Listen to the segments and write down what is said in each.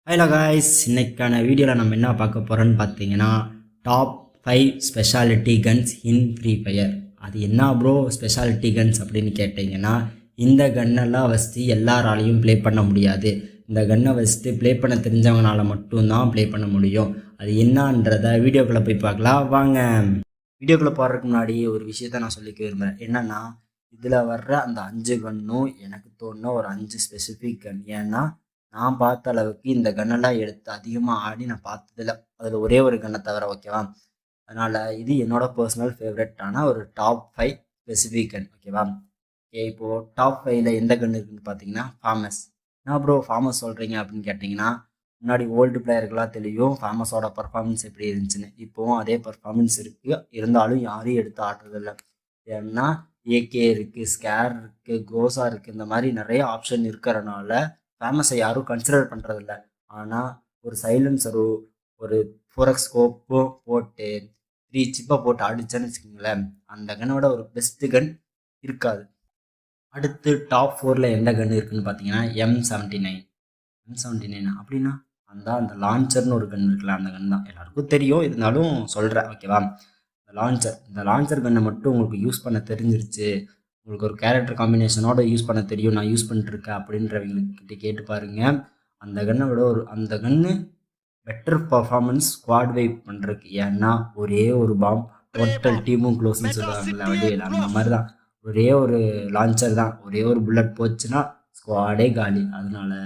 Hello guys, இன்னைக்கான வீடியோவில் நம்ம என்ன பார்க்க போகிறோன்னு பார்த்தீங்கன்னா top 5 specialty guns in Free Fire. அது என்ன ப்ரோ ஸ்பெஷாலிட்டி கன்ஸ் அப்படின்னு கேட்டிங்கன்னா, இந்த கன்னெல்லாம் வச்சு எல்லாராலையும் ப்ளே பண்ண முடியாது. இந்த கன்னை வச்சுட்டு ப்ளே பண்ண தெரிஞ்சவங்களால மட்டும்தான் ப்ளே பண்ண முடியும். அது என்னன்றதை வீடியோக்குள்ளே போய் பார்க்கலாம் வாங்க. வீடியோக்குள்ளே போகிறதுக்கு முன்னாடி ஒரு விஷயத்த நான் சொல்லிக்க விரும்புகிறேன். என்னென்னா, இதில் வர்ற அந்த 5 கன்னும் எனக்கு தோணுன ஒரு 5 ஸ்பெசிஃபிக் கன். ஏன்னா நான் பார்த்த அளவுக்கு இந்த கன்னெல்லாம் எடுத்து அதிகமாக ஆடி நான் பார்த்ததில்ல. அதில் ஒரே ஒரு கன்னை தவிர, ஓகேவா? அதனால் இது என்னோட பர்சனல் ஃபேவரட்டான ஒரு டாப் 5 ஸ்பெசிஃபிக் கன், ஓகேவா? ஓகே, இப்போது டாப் 5ல் எந்த கன் இருக்குதுன்னு பார்த்தீங்கன்னா ஃபார்மஸ். என்ன ப்ரோ ஃபார்மஸ் சொல்கிறீங்க அப்படின்னு கேட்டிங்கன்னா, முன்னாடி ஓல்டு பிளேயருக்கெல்லாம் தெரியும் ஃபார்மஸோட பர்ஃபார்மன்ஸ் எப்படி இருந்துச்சுன்னு. இப்போவும் அதே பர்ஃபார்மன்ஸ் இருக்குது, இருந்தாலும் யாரையும் எடுத்து ஆடுறதில்ல. ஏன்னா ஏகே இருக்குது, ஸ்கேர் இருக்குது, கோசா இருக்குது, இந்த மாதிரி நிறைய ஆப்ஷன் இருக்கிறனால ஃபேமஸை யாரும் கன்சிடர் பண்ணுறதில்ல. ஆனால் ஒரு சைலன்சரோ ஒரு 4x ஸ்கோப்போ போட்டு 3 சிப்பை போட்டு அடிச்சேன்னு வச்சுக்கோங்களேன், அந்த கன்னோட ஒரு பெஸ்ட்டு கன் இருக்காது. அடுத்து டாப் 4ல் எந்த கன் இருக்குதுன்னு பார்த்தீங்கன்னா M79 அப்படின்னா அந்த லான்ச்சர்னு ஒரு கன் இருக்குல்ல, அந்த கன் தான் எல்லாருக்கும் தெரியும், இருந்தாலும் சொல்கிறேன், ஓகேவா? இந்த லான்ச்சர் கன்னை மட்டும் உங்களுக்கு யூஸ் பண்ண தெரிஞ்சிருச்சு, உங்களுக்கு ஒரு கேரக்டர் காம்பினேஷனோட யூஸ் பண்ண தெரியும், நான் யூஸ் பண்ணிட்டுருக்கேன் அப்படின்றவங்கக்கிட்ட கேட்டு பாருங்கள். அந்த கன்னை விட அந்த கன்று பெட்டர் பர்ஃபார்மன்ஸ் ஸ்குவாட் வைப் பண்ணுறதுக்கு. ஏன்னா ஒரே ஒரு பாம் டோட்டல் டீமும் க்ளோஸ்ன்னு சொல்லுவாங்கல்ல வடிவேல், அந்த மாதிரி தான். ஒரே ஒரு லான்ச்சர் தான், ஒரே ஒரு புல்லட் போச்சுன்னா ஸ்குவாடே காலி. அதனால்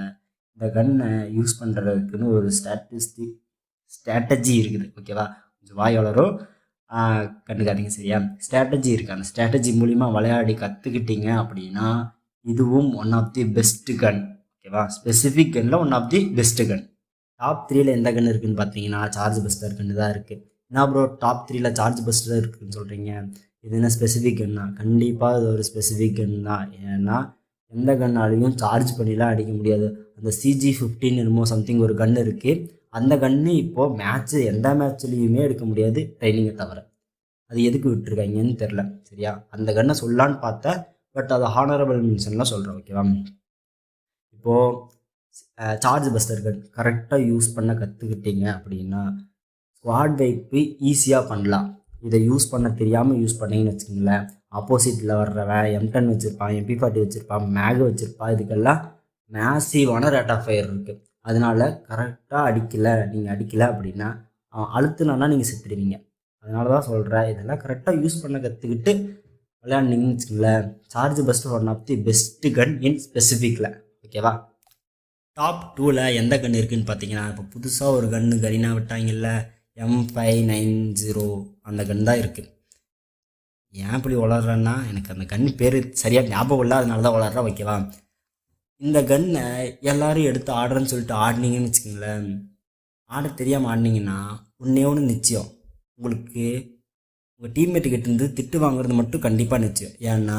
இந்த கன்னை யூஸ் பண்ணுறதுக்குன்னு ஒரு ஸ்ட்ராட்டஜி இருக்குது, ஓகேவா? கொஞ்சம் வாய் வளரும், கண்டுக்காதீங்க, சரியா? ஸ்ட்ராட்டஜி இருக்குது. அந்த ஸ்ட்ராட்டஜி மூலிமா விளையாடி கற்றுக்கிட்டீங்க அப்படின்னா இதுவும் one of the best gun, ஓகேவா? ஸ்பெசிஃபிக் கன்னில் one of the best gun. Top 3ல் எந்த கன் இருக்குதுன்னு பார்த்தீங்கன்னா சார்ஜ் பஸ்டர் கன்று தான் இருக்குது. என்ன ப்ரோ டாப் 3ல் சார்ஜ் பஸ்டர் இருக்குதுன்னு சொல்கிறீங்க, இது என்ன ஸ்பெசிஃபிக் கன்னா? கண்டிப்பாக இது ஒரு ஸ்பெசிஃபிக் கன் தான். ஏன்னா எந்த கன்னாலையும் சார்ஜ் பண்ணிலாம் அடிக்க முடியாது. அந்த CG-15 என்னமோ சம்திங் ஒரு கன் இருக்குது, அந்த கன்று இப்போது எந்த மேட்ச்லேயுமே எடுக்க முடியாது ட்ரைனிங்கை தவிர. அது எதுக்கு விட்டுருக்காங்கன்னு தெரில, சரியா? அந்த கன்னை சொல்லான்னு பார்த்தேன், பட் அது ஹானரபிள் மென்ஷன்லாம் சொல்கிறேன், ஓகேவா? இப்போது சார்ஜ் பஸ்டர் கன் கரெக்டாக யூஸ் பண்ண கற்றுக்கிட்டீங்க அப்படின்னா ஸ்குவாட் வைப்பு ஈஸியாக பண்ணலாம். இதை யூஸ் பண்ண தெரியாமல் யூஸ் பண்ணிங்கன்னு வச்சுக்கோங்களேன், ஆப்போசிட்டில் வர்றவன் M10 வச்சுருப்பான், MP40 வச்சுருப்பான், மேக் வச்சுருப்பான், இதுக்கெல்லாம் மேசிவான ரேட் ஆஃப் ஃபயர் இருக்குது. அதனால கரெக்டாக நீங்கள் அடிக்கலை அப்படின்னா அழுத்துனான்னா நீங்கள் செத்துடுவீங்க. அதனால தான் சொல்கிறேன், இதெல்லாம் கரெக்டாக யூஸ் பண்ண கற்றுக்கிட்டு விளையாண்டிங்கன்னு வச்சுக்கோங்களேன், charge buster one of the best gun in ஸ்பெசிஃபிக்கில், ஓகேவா? டாப் 2ல் எந்த கன் இருக்குதுன்னு பார்த்தீங்கன்னா, இப்போ புதுசாக ஒரு கன்று கரீனா விட்டாங்கல்ல, M590, அந்த கன் தான் இருக்குது. ஏன் இப்படி வளர்றேன்னா, எனக்கு அந்த கன் பேர் சரியாக ஞாபகம் இல்லை, அதனால தான் வளர்றேன், ஓகேவா? இந்த கன்னை எல்லோரும் எடுத்து ஆடுறேன்னு சொல்லிட்டு ஆடினீங்கன்னு வச்சுக்கோங்களேன், ஆட தெரியாமல் ஆடினீங்கன்னா ஒன்று நிச்சயம், உங்களுக்கு உங்கள் டீம்மேட்டுக்கிட்டேருந்து திட்டு வாங்குறது மட்டும் கண்டிப்பாக நிச்சயம். ஏன்னா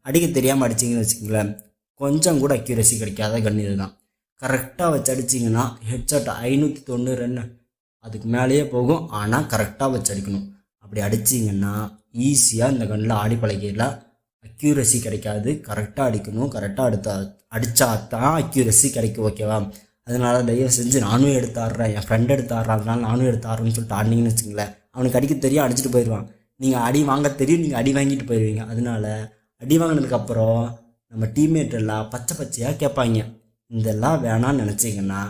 அடிக்க தெரியாமல் அடிச்சிங்கன்னு வச்சுக்கோங்களேன், கொஞ்சம் கூட அக்யூரசி கிடைக்காத கன் இது தான். கரெக்டாக வச்சு அடிச்சிங்கன்னா ஹெட்ஷாட் 590 ரன் அதுக்கு மேலேயே போகும். ஆனால் கரெக்டாக வச்சு அடிக்கணும். அப்படி அடிச்சிங்கன்னா ஈஸியாக இந்த கன்னில் ஆடி பழகிடலாம். அக்யூரசி கிடைக்காது, கரெக்டாக அடிக்கணும். கரெக்டாக அடித்தா தான் அக்யூரசி கிடைக்கும், ஓகேவா? அதனால தயவு செஞ்சு நானும் எடுத்து ஆடுறேன், என் ஃப்ரெண்ட் எடுத்து ஆடுறான், அதனால நானும் எடுத்து ஆடுறேன்னு சொல்லிட்டு ஆடினீங்கன்னு வச்சுங்களேன், அவனுக்கு அடிக்க தெரியும், அடிச்சுட்டு போயிடுவான். நீங்கள் அடி வாங்க தெரியும், நீங்கள் அடி வாங்கிட்டு போயிடுவீங்க. அதனால அடி வாங்கினதுக்கப்புறம் நம்ம டீம்மேட் எல்லாம் பச்சையாக கேட்பாங்க. இதெல்லாம் வேணான்னு நினச்சிங்கன்னா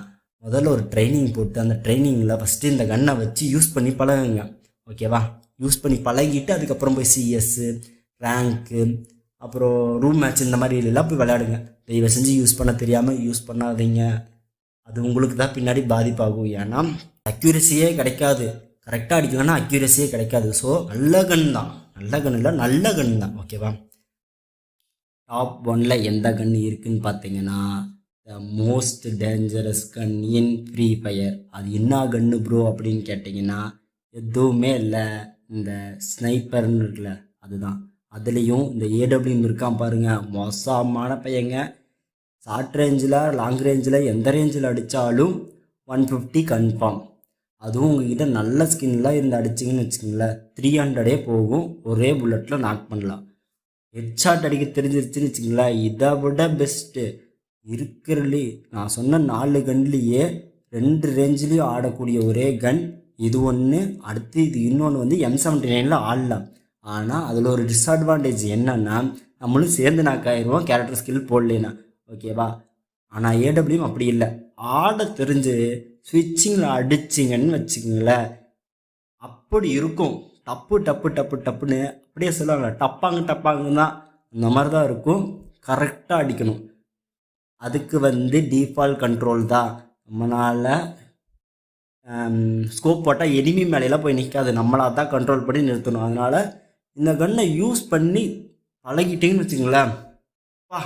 முதல்ல ஒரு ட்ரைனிங் போட்டு அந்த ட்ரைனிங்கில் ஃபஸ்ட்டு இந்த கன்னை வச்சு யூஸ் பண்ணி பழகுங்க, ஓகேவா? யூஸ் பண்ணி பழகிட்டு அதுக்கப்புறம் போய் CS ரேங்க்கு அப்புறம் ரூம் மேட்ச் இந்த மாதிரி எல்லாம் போய் விளையாடுங்க. தயவு செஞ்சு யூஸ் பண்ண தெரியாமல் யூஸ் பண்ணாதீங்க, அது உங்களுக்கு தான் பின்னாடி பாதிப்பாகும். ஏன்னா அக்யூரஸியே கிடைக்காது, கரெக்டாக அடிக்கலன்னா அக்யூரஸியே கிடைக்காது. ஸோ நல்ல கன் தான், நல்ல கன் இல்லை, நல்ல கன் தான், ஓகேவா? டாப் 1ல் எந்த கன் இருக்குதுன்னு பார்த்தீங்கன்னா the most dangerous gun in Free Fire. அது என்ன கன்னு ப்ரோ அப்படின்னு கேட்டிங்கன்னா எதுவுமே இல்லை, இந்த ஸ்னைப்பர்னு இருக்குல்ல, அதுதான். அதுலேயும் இந்த AWM இருக்கான் பாருங்கள், மோசமான பையங்க. ஷார்ட் ரேஞ்சில் லாங் ரேஞ்சில் எந்த ரேஞ்சில் அடித்தாலும் 150 கன்ஃபார்ம். அதுவும் உங்ககிட்ட நல்ல ஸ்கின்லாம் இருந்து அடிச்சிங்கன்னு வச்சுக்கோங்களேன், 300 போகும், ஒரே புல்லட்டில் நாக் பண்ணலாம். ஹெட்ஷாட் அடிக்க தெரிஞ்சிருச்சுன்னு வச்சுங்களேன், இதை விட பெஸ்ட்டு இருக்கிறதுலே நான் சொன்ன 4 கன்லேயே 2 ரேஞ்சிலையும் ஆடக்கூடிய ஒரே கன் இது ஒன்று. அடுத்து இது இன்னொன்று வந்து M79 ஆடலாம். ஆனால் அதில் ஒரு டிஸ்அட்வான்டேஜ் என்னன்னா நம்மளும் சேர்ந்து நாக்காயிருவோம் கேரக்டர் ஸ்கில் போடலேன்னா, ஓகேவா. ஆனால் ஏடபிள்யூஎம் அப்படி இல்லை. ஆட தெரிஞ்சு ஸ்விட்சிங்கில் அடிச்சிங்கன்னு வச்சுக்கோங்களேன், அப்படி இருக்கும். டப்பு டப்பு டப்பு டப்புன்னு அப்படியே சொல்லுவாங்க, டப்பாங்க தான், அந்த மாதிரி தான் இருக்கும். கரெக்டாக அடிக்கணும். அதுக்கு வந்து டிஃபால்ட் கண்ட்ரோல் தான். நம்மளால் ஸ்கோப் போட்டால் எனிமி மேலையெல்லாம் போய் நிற்காது, நம்மளாக தான் கண்ட்ரோல் பண்ணி நிறுத்தணும். அதனால் இந்த கன்னை யூஸ் பண்ணி பழகிட்டீங்கன்னு வச்சுங்களேன், பா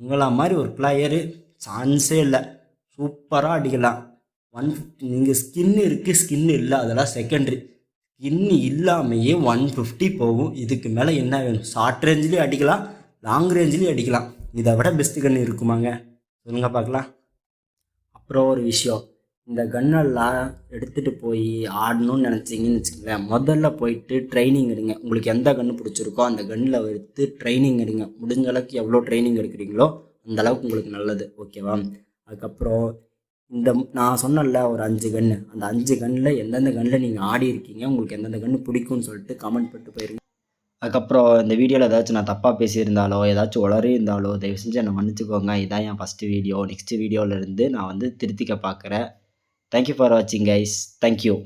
உங்களா மாதிரி ஒரு பிளேயரு சான்ஸே இல்லை. சூப்பராக அடிக்கலாம். 150 நீங்கள் ஸ்கின் இருக்குது, ஸ்கின் இல்லை, அதெல்லாம் செகண்டரி. ஸ்கின் இல்லாமையே 150 போகும். இதுக்கு மேலே என்ன வேணும்? ஷார்ட் ரேஞ்சிலையும் அடிக்கலாம், லாங் ரேஞ்சிலையும் அடிக்கலாம். இதை விட பெஸ்ட்டு கன்று இருக்குமாங்க? சொல்லுங்க பார்க்கலாம். அப்புறம் ஒரு விஷயம், இந்த கன்னெல்லாம் எடுத்துகிட்டு போய் ஆடணும்னு நினச்சிங்கன்னு வச்சுக்கோங்களேன், முதல்ல போயிட்டு ட்ரைனிங் எடுங்க. உங்களுக்கு எந்த கன்று பிடிச்சிருக்கோ அந்த கன்னில் எடுத்து ட்ரைனிங் எடுங்க. முடிஞ்ச அளவுக்கு எவ்வளோ ட்ரைனிங் எடுக்கிறீங்களோ அந்த அளவுக்கு உங்களுக்கு நல்லது, ஓகேவா. அதுக்கப்புறம் இந்த நான் சொன்னல ஒரு 5 கன்று, அந்த 5 கன்னில் எந்தெந்த கன்னில் நீங்கள் ஆடி இருக்கீங்க, உங்களுக்கு எந்தெந்த கன்று பிடிக்கும்னு சொல்லிட்டு கமெண்ட் பண்ணிட்டு போயிருங்க. அதுக்கப்புறம் இந்த வீடியோவில் ஏதாச்சும் நான் தப்பாக பேசியிருந்தாலோ ஏதாச்சும் உளறி இருந்தாலோ தயவு செஞ்சு என்னை மன்னிச்சுக்கோங்க. இதான் என் ஃபஸ்ட்டு வீடியோ. நெக்ஸ்ட் வீடியோவிலேருந்து நான் வந்து திருத்திக்க பார்க்குறேன். தேங்க்யூ ஃபார் வாட்சிங் கைஸ். தேங்க்யூ.